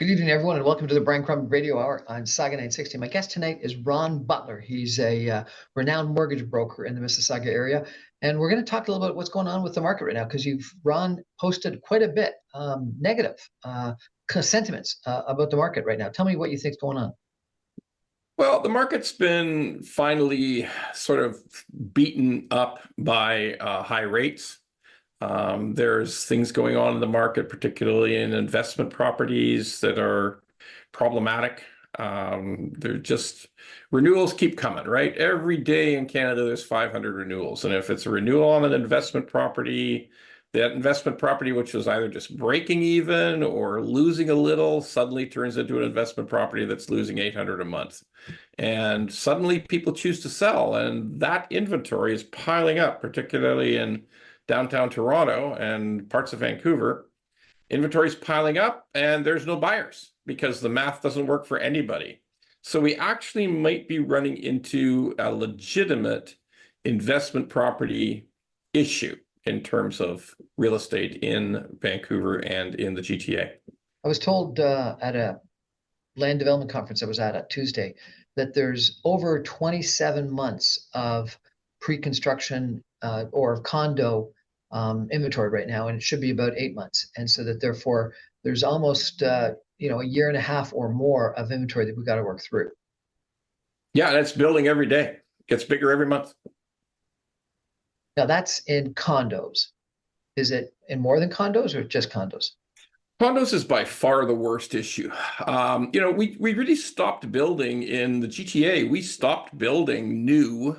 Good evening, everyone, and welcome to the Brian Crombie Radio Hour on Saga 960. My guest tonight is Ron Butler. He's a renowned mortgage broker in the Mississauga area, and we're going to talk a little bit what's going on with the market right now because Ron, posted quite a bit negative sentiments about the market right now. Tell me what you think's going on. Well, the market's been finally sort of beaten up by high rates. There's things going on in the market, particularly in investment properties that are problematic. They're just renewals keep coming, right? Every day in Canada, there's 500 renewals. And if it's a renewal on an investment property, that investment property, which was either just breaking even or losing a little, suddenly turns into an investment property that's losing 800 a month. And suddenly people choose to sell, and that inventory is piling up, particularly in downtown Toronto and parts of Vancouver. Inventory's piling up and there's no buyers because the math doesn't work for anybody. So we actually might be running into a legitimate investment property issue in terms of real estate in Vancouver and in the GTA. I was told at a land development conference I was at Tuesday that there's over 27 months of pre-construction or condo inventory right now, and it should be about 8 months. And so that therefore there's almost a year and a half or more of inventory that we've got to work through. Yeah, that's building every day. Gets bigger every month. Now that's in condos. Is it in more than condos or just condos? Condos is by far the worst issue. We really stopped building in the GTA. We stopped building new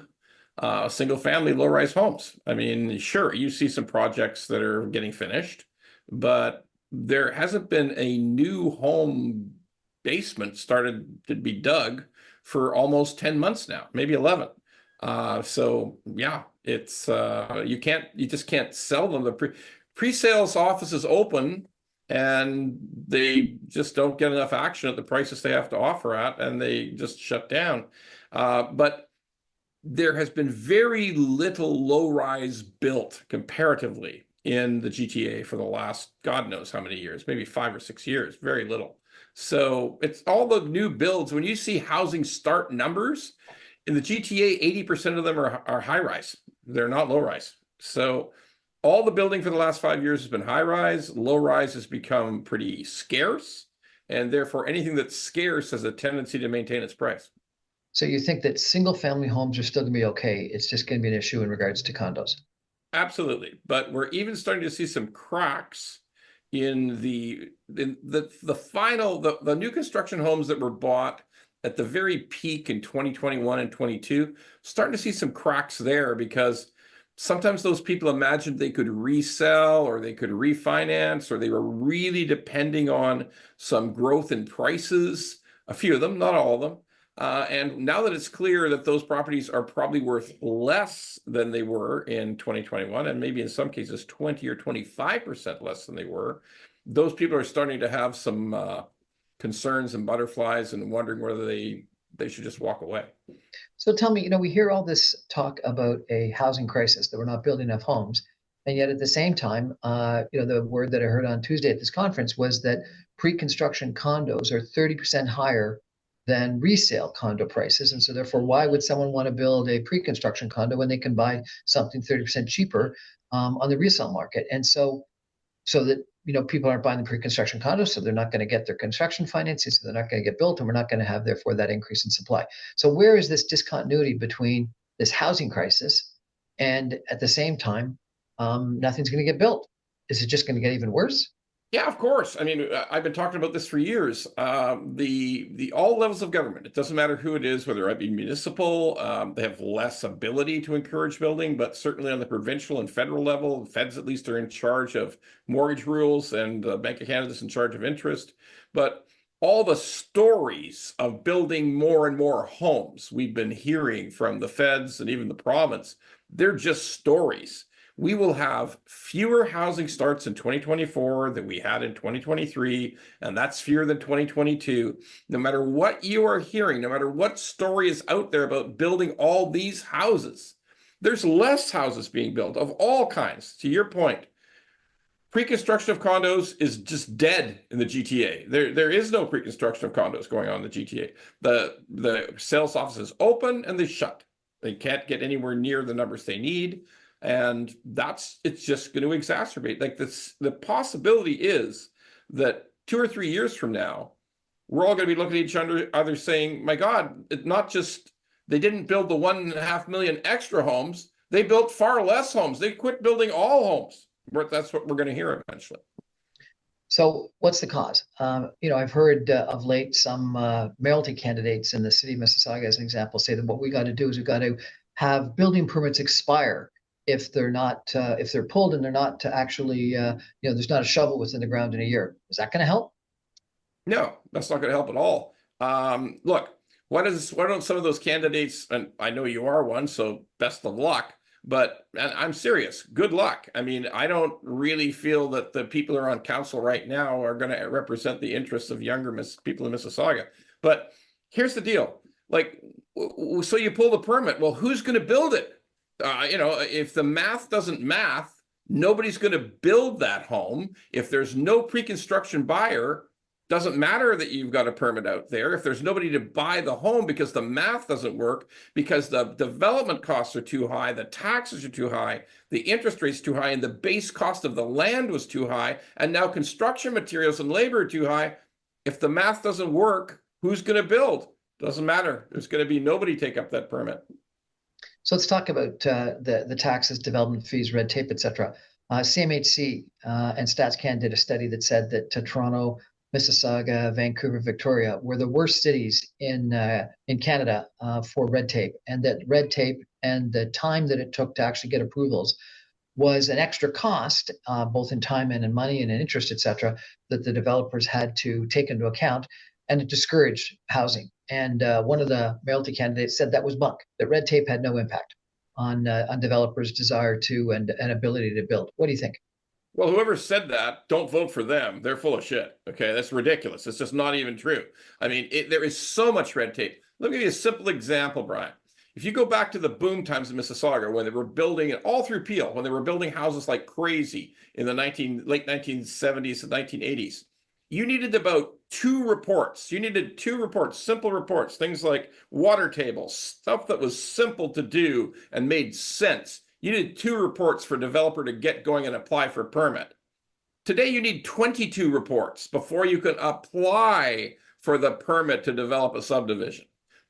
single-family low-rise homes. I mean, sure, you see some projects that are getting finished, but there hasn't been a new home basement started to be dug for almost 10 months now, maybe 11. So yeah, it's you just can't sell them. The pre-sales office is open, and they just don't get enough action at the prices they have to offer at, and they just shut down. But there has been very little low-rise built comparatively in the GTA for the last God knows how many years, maybe 5 or 6 years, very little. So it's all the new builds. When you see housing start numbers in the GTA, 80% of them are high-rise. They're not low-rise. So all the building for the last 5 years has been high-rise. Low-rise has become pretty scarce, and therefore anything that's scarce has a tendency to maintain its price. So you think that single family homes are still going to be okay? It's just going to be an issue in regards to condos? Absolutely. But we're even starting to see some cracks in the new construction homes that were bought at the very peak in 2021 and 22, starting to see some cracks there because sometimes those people imagined they could resell or they could refinance, or they were really depending on some growth in prices, a few of them, not all of them. And now that it's clear that those properties are probably worth less than they were in 2021, and maybe in some cases 20 or 25% less than they were, those people are starting to have some concerns and butterflies and wondering whether they should just walk away. So tell me, we hear all this talk about a housing crisis, that we're not building enough homes. And yet at the same time, the word that I heard on Tuesday at this conference was that pre-construction condos are 30% higher than resale condo prices. And so therefore, why would someone want to build a pre-construction condo when they can buy something 30% cheaper on the resale market? And so that, people aren't buying the pre-construction condos, so they're not going to get their construction financing, so they're not going to get built, and we're not going to have, therefore, that increase in supply. So where is this discontinuity between this housing crisis and at the same time, nothing's going to get built? Is it just going to get even worse? Yeah, of course. I mean, I've been talking about this for years. The all levels of government, it doesn't matter who it is, whether it be municipal, they have less ability to encourage building, but certainly on the provincial and federal level, feds at least are in charge of mortgage rules, and the Bank of Canada is in charge of interest. But all the stories of building more and more homes we've been hearing from the feds and even the province, they're just stories. We will have fewer housing starts in 2024 than we had in 2023, and that's fewer than 2022. No matter what you are hearing, no matter what story is out there about building all these houses, there's less houses being built of all kinds. To your point, Pre-construction of condos is just dead in the GTA. There is no pre-construction of condos going on in the GTA. The sales offices open and they shut. They can't get anywhere near the numbers they need, and it's just going to exacerbate. Like this, the possibility is that 2 or 3 years from now, we're all going to be looking at each other saying, "My God, it's not just they didn't build the 1.5 million extra homes; they built far less homes. They quit building all homes." That's what we're going to hear eventually. So what's the cause? I've heard of late some mayoralty candidates in the city of Mississauga, as an example, say that what we got to do is we've got to have building permits expire if they're pulled and they're not actually, there's not a shovel within the ground in a year. Is that going to help? No, that's not going to help at all. Look, why don't some of those candidates, and I know you are one, so best of luck, but and I'm serious, good luck. I mean, I don't really feel that the people who are on council right now are going to represent the interests of younger people in Mississauga. But here's the deal. Like, so you pull the permit. Well, who's going to build it? If the math doesn't math, nobody's going to build that home. If there's no pre-construction buyer, doesn't matter that you've got a permit out there. If there's nobody to buy the home because the math doesn't work, because the development costs are too high, the taxes are too high, the interest rate's too high, and the base cost of the land was too high, and now construction materials and labor are too high. If the math doesn't work, who's going to build? Doesn't matter. There's going to be nobody take up that permit. So let's talk about the taxes, development fees, red tape, etc. CMHC and StatsCan did a study that said that Toronto, Mississauga, Vancouver, Victoria were the worst cities in Canada for red tape, and that red tape and the time that it took to actually get approvals was an extra cost, both in time and in money and in interest, etc., that the developers had to take into account, and it discouraged housing. And one of the mayoralty candidates said that was bunk, that red tape had no impact on developers' desire to and ability to build. What do you think? Well, whoever said that, don't vote for them. They're full of shit. Okay, that's ridiculous. It's just not even true. I mean, there is so much red tape. Let me give you a simple example, Brian. If you go back to the boom times in Mississauga, when they were building it all through Peel, when they were building houses like crazy in the late 1970s and 1980s, you needed about 2 reports. You needed 2 reports, simple reports, things like water tables, stuff that was simple to do and made sense. You needed 2 reports for a developer to get going and apply for a permit. Today, you need 22 reports before you can apply for the permit to develop a subdivision.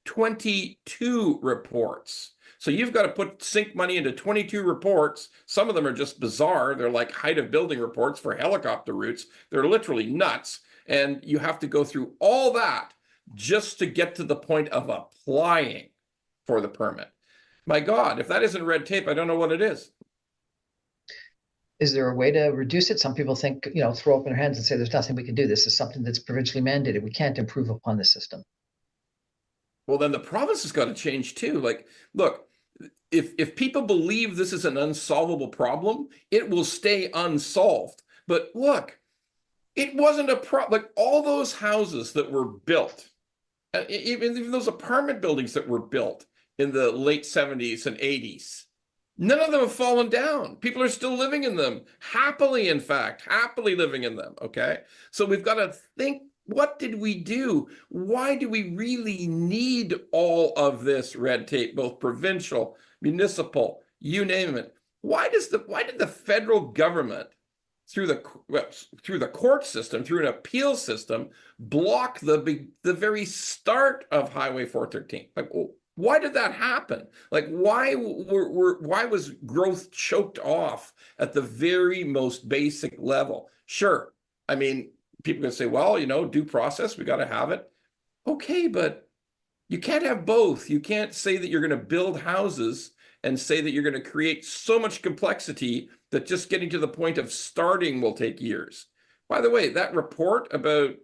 22 reports. So you've got to sink money into 22 reports. Some of them are just bizarre. They're like height of building reports for helicopter routes. They're literally nuts. And you have to go through all that just to get to the point of applying for the permit. My God, if that isn't red tape, I don't know what it is. Is there a way to reduce it? Some people think, throw up their hands and say, there's nothing we can do. This is something that's provincially mandated. We can't improve upon the system. Well, then the province has got to change too. Like, look, if people believe this is an unsolvable problem, it will stay unsolved. But look, it wasn't a problem. Like all those houses that were built, even those apartment buildings that were built in the late 70s and 80s, none of them have fallen down. People are still living in them, happily, in fact, happily living in them. Okay. So we've got to think, what did we do? Why do we really need all of this red tape, both provincial, municipal, you name it? Why did the federal government, through the court system, through an appeal system, block the very start of Highway 413? Like, why did that happen? Like, why was growth choked off at the very most basic level? Sure, I mean, people can say, well, due process, we got to have it. Okay, but you can't have both. You can't say that you're going to build houses and say that you're going to create so much complexity that just getting to the point of starting will take years. By the way, that report about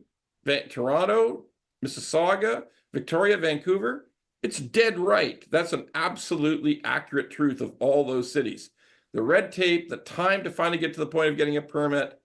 Toronto, Mississauga, Victoria, Vancouver, it's dead right. That's an absolutely accurate truth of all those cities. The red tape, the time to finally get to the point of getting a permit,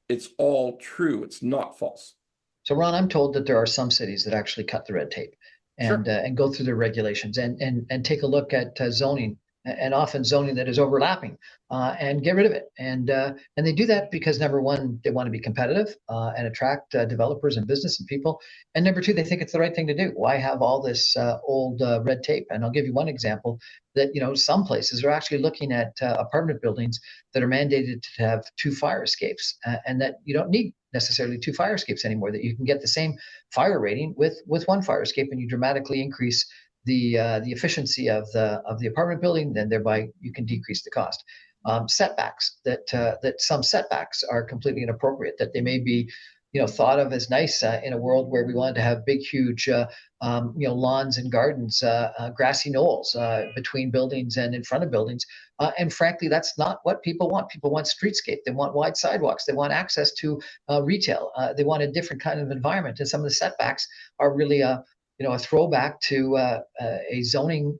it's all true. It's not false. So, Ron, I'm told that there are some cities that actually cut the red tape and Sure. and go through their regulations and take a look at zoning and often zoning that is overlapping, and get rid of it. And they do that because number one, they want to be competitive and attract developers and business and people. And number two, they think it's the right thing to do. Why have all this old red tape? And I'll give you one example that, some places are actually looking at apartment buildings that are mandated to have two fire escapes, and that you don't need necessarily two fire escapes anymore, that you can get the same fire rating with one fire escape, and you dramatically increase the efficiency of the apartment building, then thereby you can decrease the cost. Setbacks, that some setbacks are completely inappropriate, that they may be thought of as nice in a world where we wanted to have big huge lawns and gardens, grassy knolls between buildings and in front of buildings, and frankly that's not what people want. People want streetscape, they want wide sidewalks, they want access to retail, they want a different kind of environment, and some of the setbacks are really a throwback to a zoning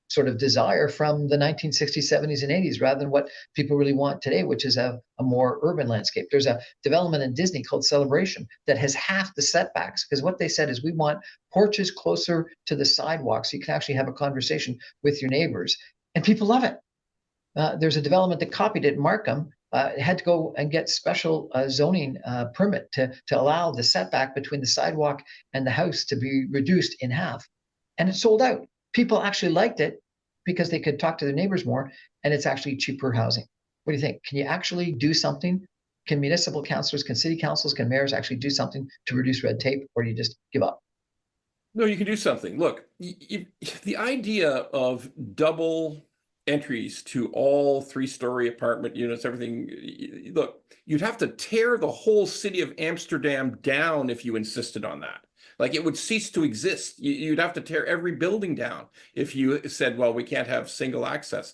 sort of desire from the 1960s, 70s, and 80s, rather than what people really want today, which is a more urban landscape. There's a development in Disney called Celebration that has half the setbacks, because what they said is we want porches closer to the sidewalk so you can actually have a conversation with your neighbors. And people love it. There's a development that copied it in Markham. It had to go and get special zoning permit to allow the setback between the sidewalk and the house to be reduced in half. And it sold out. People actually liked it because they could talk to their neighbors more, and it's actually cheaper housing. What do you think? Can you actually do something? Can municipal councilors, can city councils, can mayors actually do something to reduce red tape, or do you just give up? No, you can do something. Look, the idea of double entries to all three-story apartment units, everything, look, you'd have to tear the whole city of Amsterdam down if you insisted on that. Like, it would cease to exist. You'd have to tear every building down if you said, well, we can't have single access.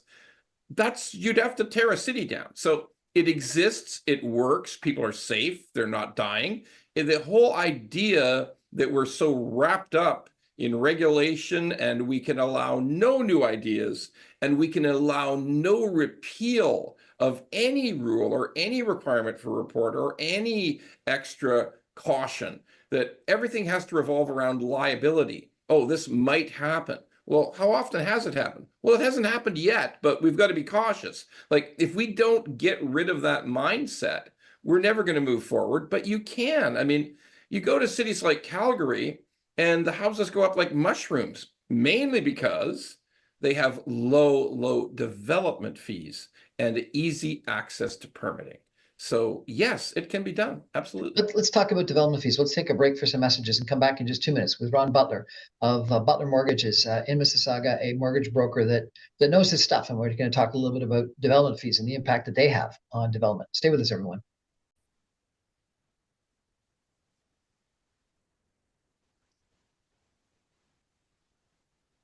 You'd have to tear a city down. So it exists, it works, people are safe, they're not dying. And the whole idea that we're so wrapped up in regulation and we can allow no new ideas and we can allow no repeal of any rule or any requirement for report or any extra caution, that everything has to revolve around liability. Oh, this might happen. Well, how often has it happened? Well, it hasn't happened yet, but we've got to be cautious. Like, if we don't get rid of that mindset, we're never going to move forward, but you can. I mean, you go to cities like Calgary and the houses go up like mushrooms, mainly because they have low development fees and easy access to permitting. So yes, it can be done. Absolutely. Let's talk about development fees. Let's take a break for some messages and come back in just 2 minutes with Ron Butler of Butler Mortgages in Mississauga, a mortgage broker that knows his stuff. And we're going to talk a little bit about development fees and the impact that they have on development. Stay with us, everyone.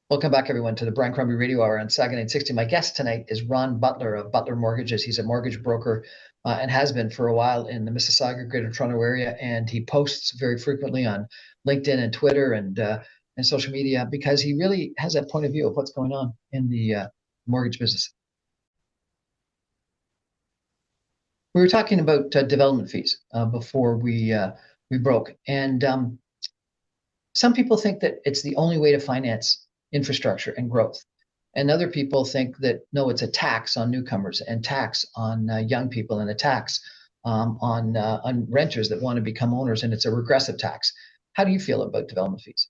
Welcome back, everyone, to the Brian Crombie Radio Hour on Saga 960. My guest tonight is Ron Butler of Butler Mortgages. He's a mortgage broker and has been for a while in the Mississauga, Greater Toronto area, and he posts very frequently on LinkedIn and Twitter and social media because he really has a point of view of what's going on in the mortgage business. We were talking about development fees before we broke, and some people think that it's the only way to finance infrastructure and growth. And other people think that, no, it's a tax on newcomers and tax on young people and a tax on renters that want to become owners, and it's a regressive tax. How do you feel about development fees?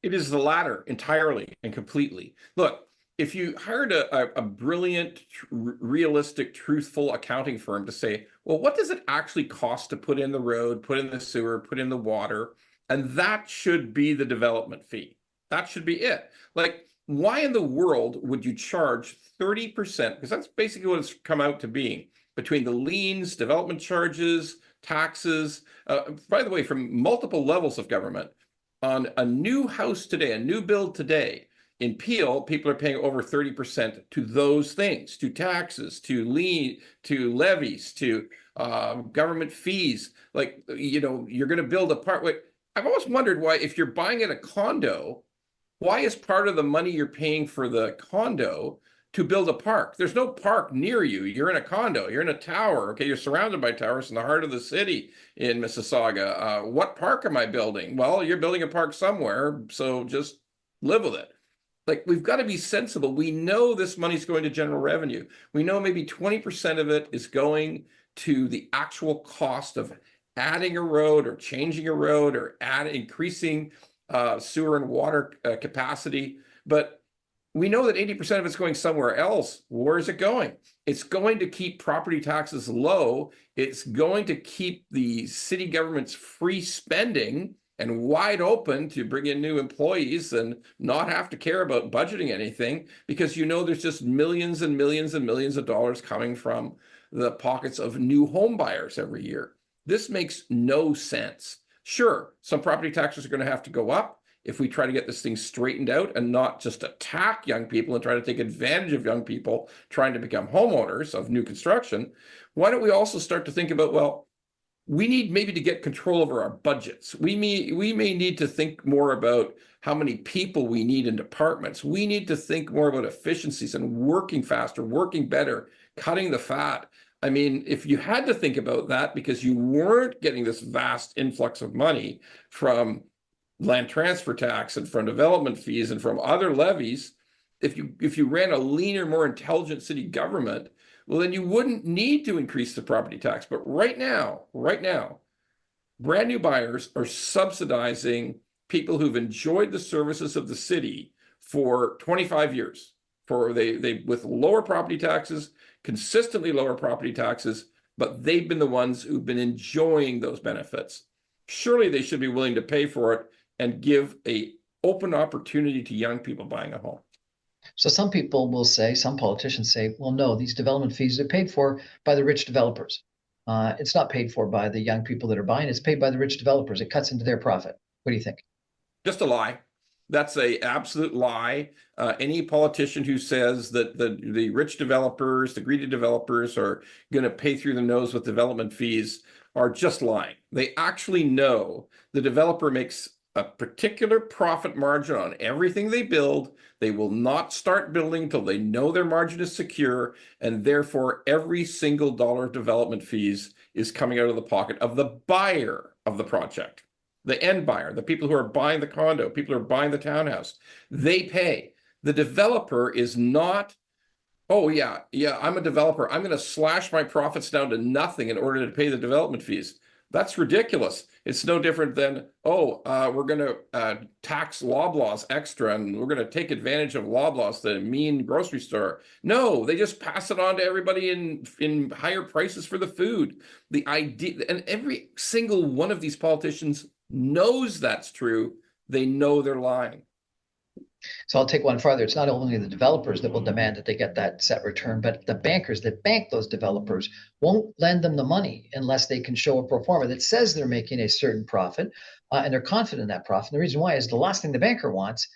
It is the latter entirely and completely. Look, if you hired a brilliant, realistic, truthful accounting firm to say, well, what does it actually cost to put in the road, put in the sewer, put in the water? And that should be the development fee. That should be it. Like, why in the world would you charge 30%? Because that's basically what it's come out to being, between the liens, development charges, taxes, by the way, from multiple levels of government, on a new house today, a new build today. In Peel, people are paying over 30% to those things, to taxes, to lien, to levies, to government fees. Like, you're going to build a part. I've always wondered why, if you're buying at a condo, why is part of the money you're paying for the condo to build a park? There's no park near you. You're in a condo. You're in a tower. Okay, you're surrounded by towers in the heart of the city in Mississauga. What park am I building? Well, you're building a park somewhere, so just live with it. Like, we've got to be sensible. We know this money's going to general revenue. We know maybe 20% of it is going to the actual cost of adding a road or changing a road or increasing sewer and water capacity. But we know that 80% of it's going somewhere else. Where is it going? It's going to keep property taxes low. It's going to keep the city government's free spending and wide open to bring in new employees and not have to care about budgeting anything, because there's just millions and millions and millions of dollars coming from the pockets of new home buyers every year. This makes no sense. Sure, some property taxes are going to have to go up if we try to get this thing straightened out and not just attack young people and try to take advantage of young people trying to become homeowners of new construction. Why don't we also start to think about, well, we need maybe to get control over our budgets. We may need to think more about how many people we need in departments. We need to think more about efficiencies and working faster, working better, cutting the fat. I mean, if you had to think about that because you weren't getting this vast influx of money from land transfer tax and from development fees and from other levies, if you ran a leaner, more intelligent city government, well, then you wouldn't need to increase the property tax. But right now, brand new buyers are subsidizing people who've enjoyed the services of the city for 25 years, they with lower property taxes, consistently lower property taxes, but they've been the ones who've been enjoying those benefits. Surely they should be willing to pay for it and give an open opportunity to young people buying a home. So some people will say, some politicians say, well, no, these development fees are paid for by the rich developers. It's not paid for by the young people that are buying. It's paid by the rich developers. It cuts into their profit. What do you think? Just a lie. That's an absolute lie. Any politician who says that the rich developers, the greedy developers are going to pay through the nose with development fees are just lying. They actually know the developer makes a particular profit margin on everything they build. They will not start building until they know their margin is secure, and therefore every single dollar of development fees is coming out of the pocket of the buyer of the project, the end buyer, the people who are buying the condo, people who are buying the townhouse. They pay. The developer is not, oh yeah, I'm a developer, I'm going to slash my profits down to nothing in order to pay the development fees. That's ridiculous. It's no different than, we're going to tax Loblaws extra and we're going to take advantage of Loblaws, the mean grocery store. No, they just pass it on to everybody in higher prices for the food. The idea, and every single one of these politicians knows that's true. They know they're lying. So I'll take one farther. It's not only the developers that will demand that they get that set return, but the bankers that bank those developers won't lend them the money unless they can show a pro forma that says they're making a certain profit, and they're confident in that profit. And the reason why is the last thing the banker wants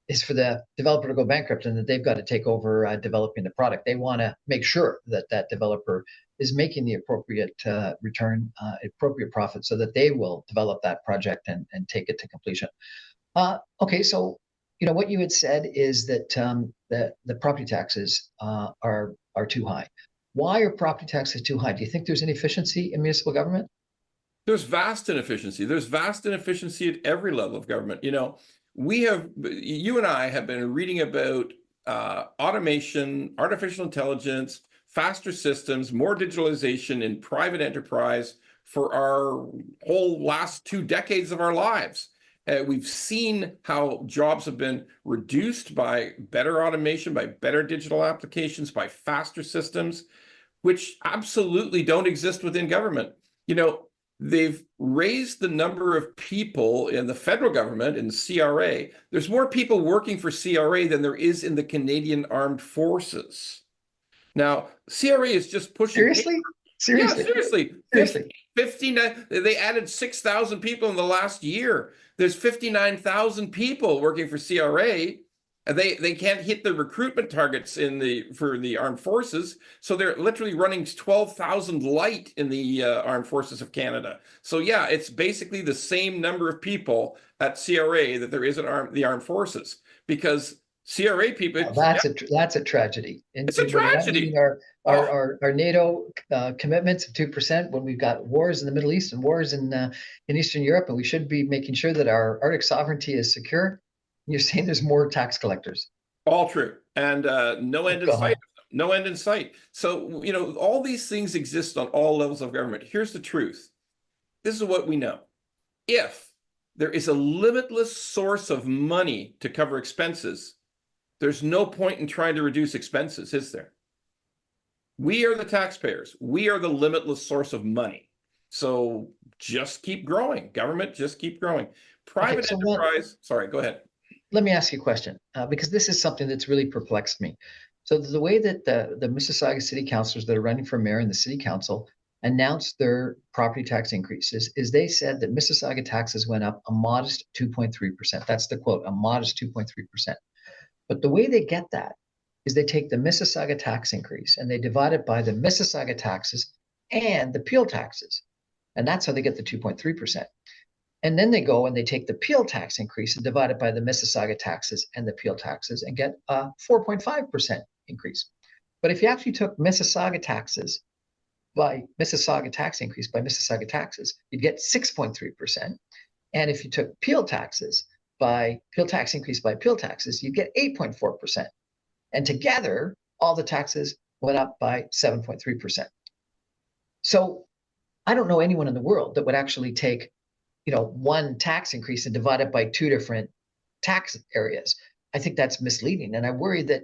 is for the developer to go bankrupt and that they've got to take over developing the product. They want to make sure that that developer is making the appropriate return, appropriate profit, so that they will develop that project and take it to completion. Okay, so what you had said is that the property taxes are too high. Why are property taxes too high? Do you think there's inefficiency in municipal government? There's vast inefficiency. There's vast inefficiency at every level of government. You and I have been reading about automation, artificial intelligence, faster systems, more digitalization in private enterprise for our whole last 2 decades of our lives. We've seen how jobs have been reduced by better automation, by better digital applications, by faster systems, which absolutely don't exist within government. They've raised the number of people in the federal government, in CRA. There's more people working for CRA than there is in the Canadian Armed Forces. Now, CRA is just pushing. Seriously? Yeah, seriously. 59. They added 6,000 people in the last year. There's 59,000 people working for CRA. And they can't hit the recruitment targets for the armed forces. So they're literally running 12,000 light in the armed forces of Canada. So yeah, it's basically the same number of people at CRA that there is at the armed forces, because CRA people. Well, that's a tragedy. It's a tragedy. Our NATO commitments of 2% when we've got wars in the Middle East and wars in Eastern Europe, and we should be making sure that our Arctic sovereignty is secure. You're saying there's more tax collectors. All true. And no Oh end in sight God. of them. No end in sight. So, all these things exist on all levels of government. Here's the truth. This is what we know. If there is a limitless source of money to cover expenses, there's no point in trying to reduce expenses, is there? We are the taxpayers. We are the limitless source of money. So just keep growing. Government, just keep growing. Okay, Private so enterprise, sorry, go ahead. let me ask you a question, because this is something that's really perplexed me. So the way that the Mississauga city councilors that are running for mayor in the city council announced their property tax increases is they said that Mississauga taxes went up a modest 2.3%. That's the quote, a modest 2.3%. But the way they get that is they take the Mississauga tax increase and they divide it by the Mississauga taxes and the Peel taxes. And that's how they get the 2.3%. And then they go and they take the Peel tax increase and divide it by the Mississauga taxes and the Peel taxes and get a 4.5% increase. But if you actually took Mississauga taxes by Mississauga tax increase by Mississauga taxes, you'd get 6.3%. And if you took Peel taxes by Peel tax increase by Peel taxes, you'd get 8.4%. And together, all the taxes went up by 7.3%. So I don't know anyone in the world that would actually take one tax increase and divide it by two different tax areas. I think that's misleading. And I worry that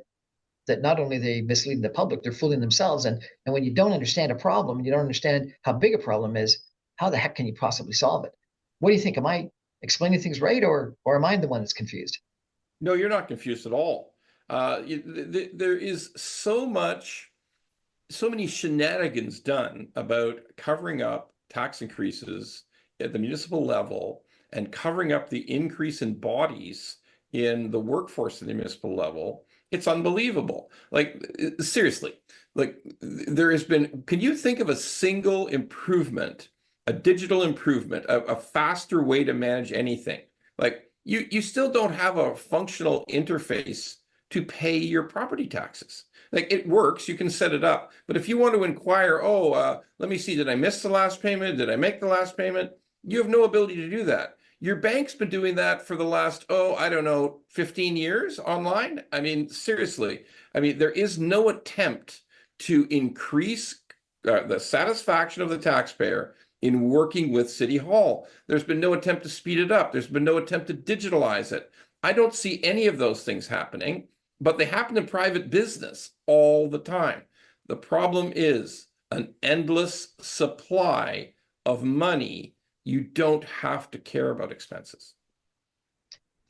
not only are they misleading the public, they're fooling themselves. And when you don't understand a problem, you don't understand how big a problem is, how the heck can you possibly solve it? What do you think? Am I explaining things right, or am I the one that's confused? No, you're not confused at all. There is so many shenanigans done about covering up tax increases at the municipal level and covering up the increase in bodies in the workforce at the municipal level. It's unbelievable. Like, seriously, like there has been, can you think of a single improvement, a digital improvement, a faster way to manage anything? Like you still don't have a functional interface to pay your property taxes. Like it works, you can set it up. But if you want to inquire, let me see, did I miss the last payment? Did I make the last payment? You have no ability to do that. Your bank's been doing that for the last, I don't know, 15 years online. I mean, seriously. I mean, there is no attempt to increase the satisfaction of the taxpayer in working with City Hall. There's been no attempt to speed it up. There's been no attempt to digitalize it. I don't see any of those things happening, but they happen in private business all the time. The problem is an endless supply of money. You don't have to care about expenses.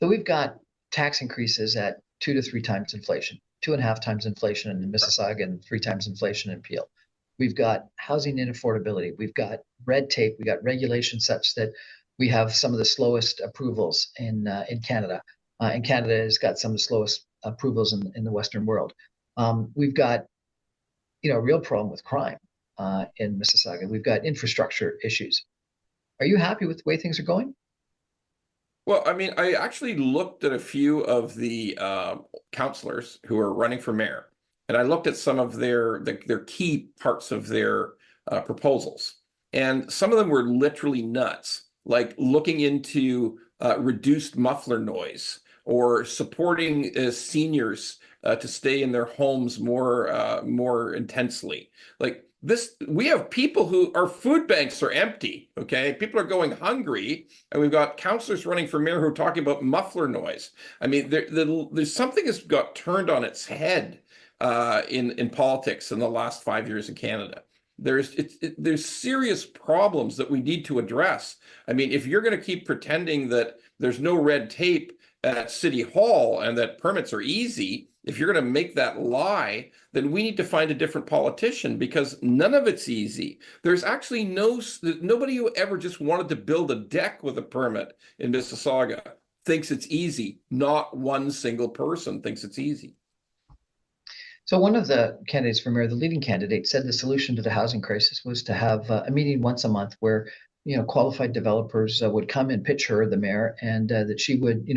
So we've got tax increases at 2 to 3 times inflation, 2.5 times inflation in Mississauga and 3 times inflation in Peel. We've got housing inaffordability. We've got red tape. We got regulations such that we have some of the slowest approvals in Canada. And Canada has got some of the slowest approvals in the Western world. We've got a real problem with crime in Mississauga. We've got infrastructure issues. Are you happy with the way things are going? Well, I mean, I actually looked at a few of the councillors who are running for mayor, and I looked at some of their key parts of their proposals, and some of them were literally nuts, like looking into reduced muffler noise or supporting seniors to stay in their homes more intensely. Like this, we have people who our food banks are empty. Okay, people are going hungry, and we've got councillors running for mayor who are talking about muffler noise. I mean, there's something that's got turned on its head in politics in the last 5 years in Canada. There's serious problems that we need to address. I mean, if you're going to keep pretending that there's no red tape at City Hall and that permits are easy, if you're going to make that lie, then we need to find a different politician, because none of it's easy. There's actually nobody who ever just wanted to build a deck with a permit in Mississauga thinks it's easy. Not one single person thinks it's easy. So one of the candidates for mayor, the leading candidate, said the solution to the housing crisis was to have a meeting once a month where qualified developers would come and pitch her, the mayor, and that she would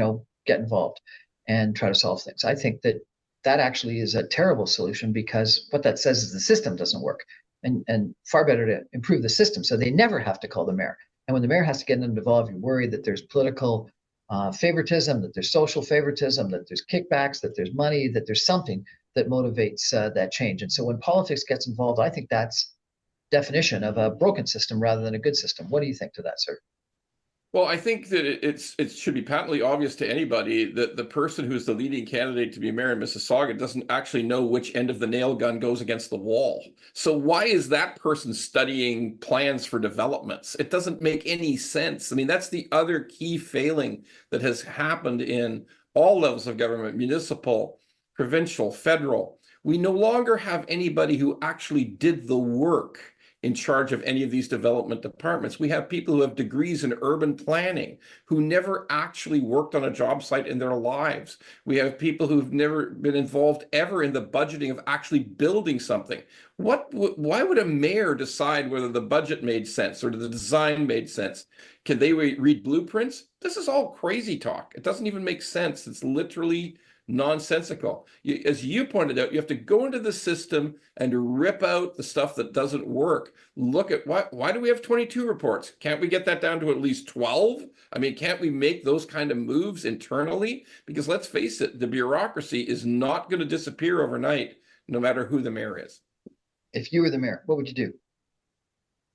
get involved and try to solve things. I think that actually is a terrible solution, because what that says is the system doesn't work, and far better to improve the system so they never have to call the mayor. And when the mayor has to get them involved, you worry that there's political favoritism, that there's social favoritism, that there's kickbacks, that there's money, that there's something that motivates that change. And so when politics gets involved, I think that's definition of a broken system rather than a good system. What do you think to that, sir? Well, I think that it should be patently obvious to anybody that the person who's the leading candidate to be mayor in Mississauga doesn't actually know which end of the nail gun goes against the wall. So why is that person studying plans for developments? It doesn't make any sense. I mean, that's the other key failing that has happened in all levels of government, municipal, provincial, federal. We no longer have anybody who actually did the work in charge of any of these development departments. We have people who have degrees in urban planning who never actually worked on a job site in their lives. We have people who've never been involved ever in the budgeting of actually building something. Why would a mayor decide whether the budget made sense or the design made sense? Can they read blueprints? This is all crazy talk. It doesn't even make sense. It's literally nonsensical. As you pointed out, you have to go into the system and rip out the stuff that doesn't work. Look at why do we have 22 reports? Can't we get that down to at least 12? I mean, can't we make those kind of moves internally? Because let's face it, the bureaucracy is not going to disappear overnight, no matter who the mayor is. If you were the mayor, what would you do?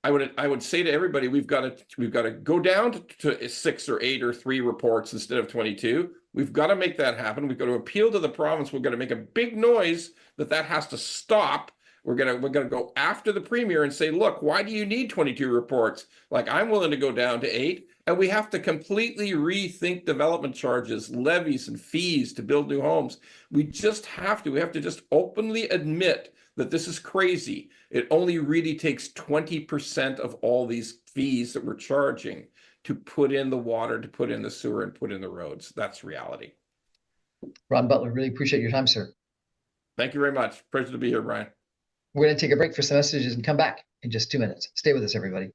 I would say to everybody, we've got to go down to 6 or 8 or 3 reports instead of 22. We've got to make that happen. We've got to appeal to the province. We've got to make a big noise that has to stop. We're gonna go after the premier and say, look, why do you need 22 reports? Like, I'm willing to go down to 8. And we have to completely rethink development charges, levies, and fees to build new homes. We have to just openly admit that this is crazy. It only really takes 20% of all these fees that we're charging to put in the water, to put in the sewer, and put in the roads. That's reality. Ron Butler, really appreciate your time, sir. Thank you very much. Pleasure to be here, Brian. We're going to take a break for some messages and come back in just 2 minutes. Stay with us, everybody.